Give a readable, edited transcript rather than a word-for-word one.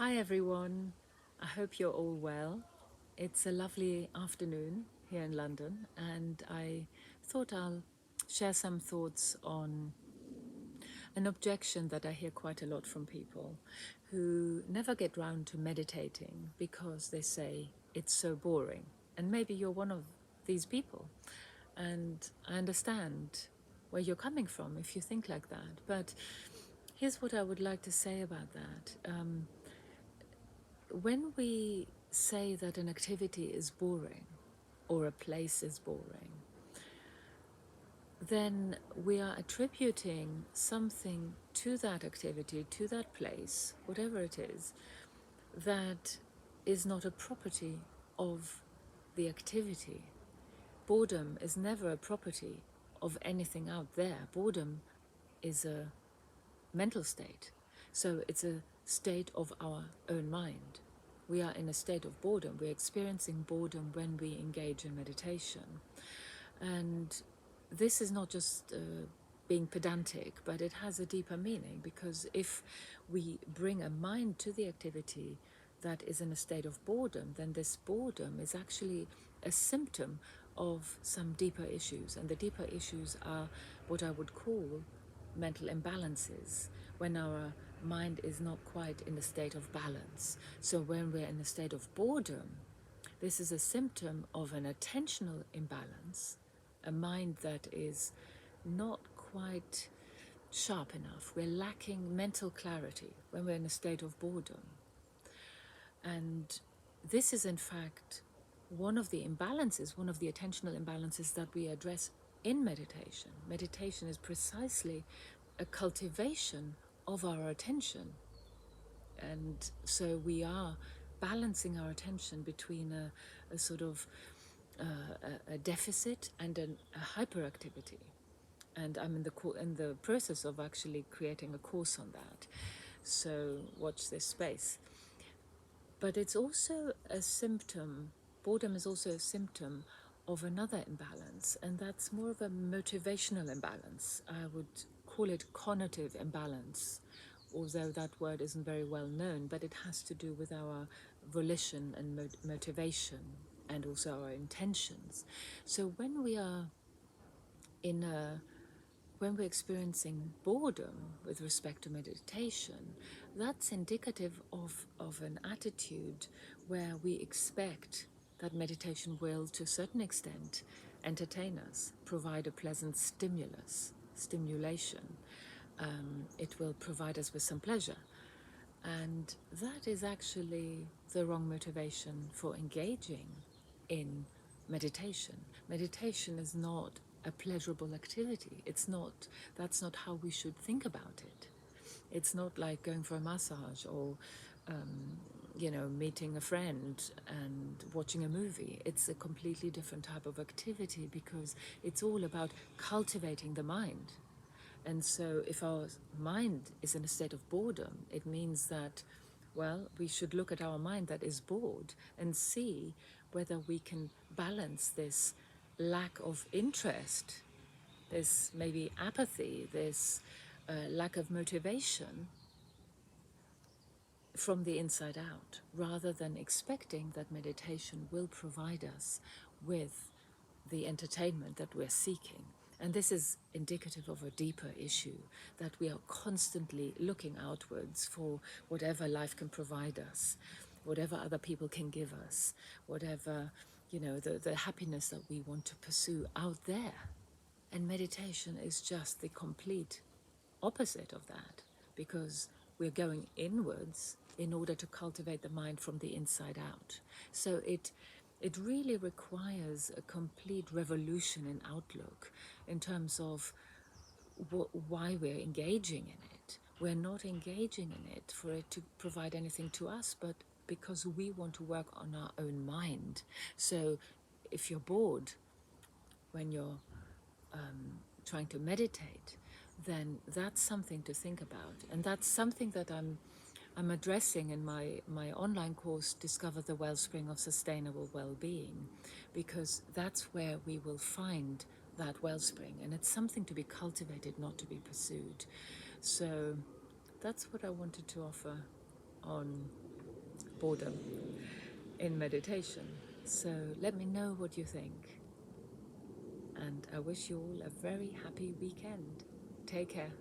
Hi everyone, I hope you're all well. It's a lovely afternoon here in London, and I thought I'll share some thoughts on an objection that I hear quite a lot from people who never get round to meditating because they say it's so boring. And maybe you're one of these people, and I understand where you're coming from if you think like that. But here's what I would like to say about that. When we say that an activity is boring or a place is boring, then we are attributing something to that activity, to that place, whatever it is, that is not a property of the activity. Boredom is never a property of anything out there. Boredom is a mental state. So it's a state of our own mind. We are in a state of boredom. We're experiencing boredom when we engage in meditation. And this is not just being pedantic, but it has a deeper meaning, because if we bring a mind to the activity that is in a state of boredom, then this boredom is actually a symptom of some deeper issues. And the deeper issues are what I would call mental imbalances, when our mind is not quite in a state of balance. So when we're in a state of boredom, this is a symptom of an attentional imbalance, a mind that is not quite sharp enough. We're lacking mental clarity when we're in a state of boredom. And this is in fact one of the imbalances, one of the attentional imbalances that we address in meditation. Meditation is precisely a cultivation of our attention. And so we are balancing our attention between a sort of a deficit and a hyperactivity. And I'm in the process of actually creating a course on that. So watch this space. But it's also a symptom, boredom is also a symptom of another imbalance, and that's more of a motivational imbalance. I would call it cognitive imbalance, although that word isn't very well known, but it has to do with our volition and motivation, and also our intentions. So when we are when we're experiencing boredom with respect to meditation, that's indicative of an attitude where we expect that meditation will, to a certain extent, entertain us, provide a pleasant stimulation. It will provide us with some pleasure. And that is actually the wrong motivation for engaging in meditation. Meditation is not a pleasurable activity. That's not how we should think about it. It's not like going for a massage or, meeting a friend and watching a movie. It's a completely different type of activity, because it's all about cultivating the mind. And so if our mind is in a state of boredom, it means that, well, we should look at our mind that is bored and see whether we can balance this lack of interest, this maybe apathy, this lack of motivation from the inside out, rather than expecting that meditation will provide us with the entertainment that we're seeking. And this is indicative of a deeper issue, that we are constantly looking outwards for whatever life can provide us, whatever other people can give us, whatever, the happiness that we want to pursue out there. And meditation is just the complete opposite of that, because we're going inwards in order to cultivate the mind from the inside out. So it really requires a complete revolution in outlook in terms of why we're engaging in it. We're not engaging in it for it to provide anything to us, but because we want to work on our own mind. So if you're bored when you're trying to meditate, then that's something to think about. And that's something that I'm addressing in my online course, Discover the Wellspring of Sustainable Wellbeing, because that's where we will find that wellspring, and it's something to be cultivated, not to be pursued. So that's what I wanted to offer on boredom in meditation. So let me know what you think. And I wish you all a very happy weekend. Take care.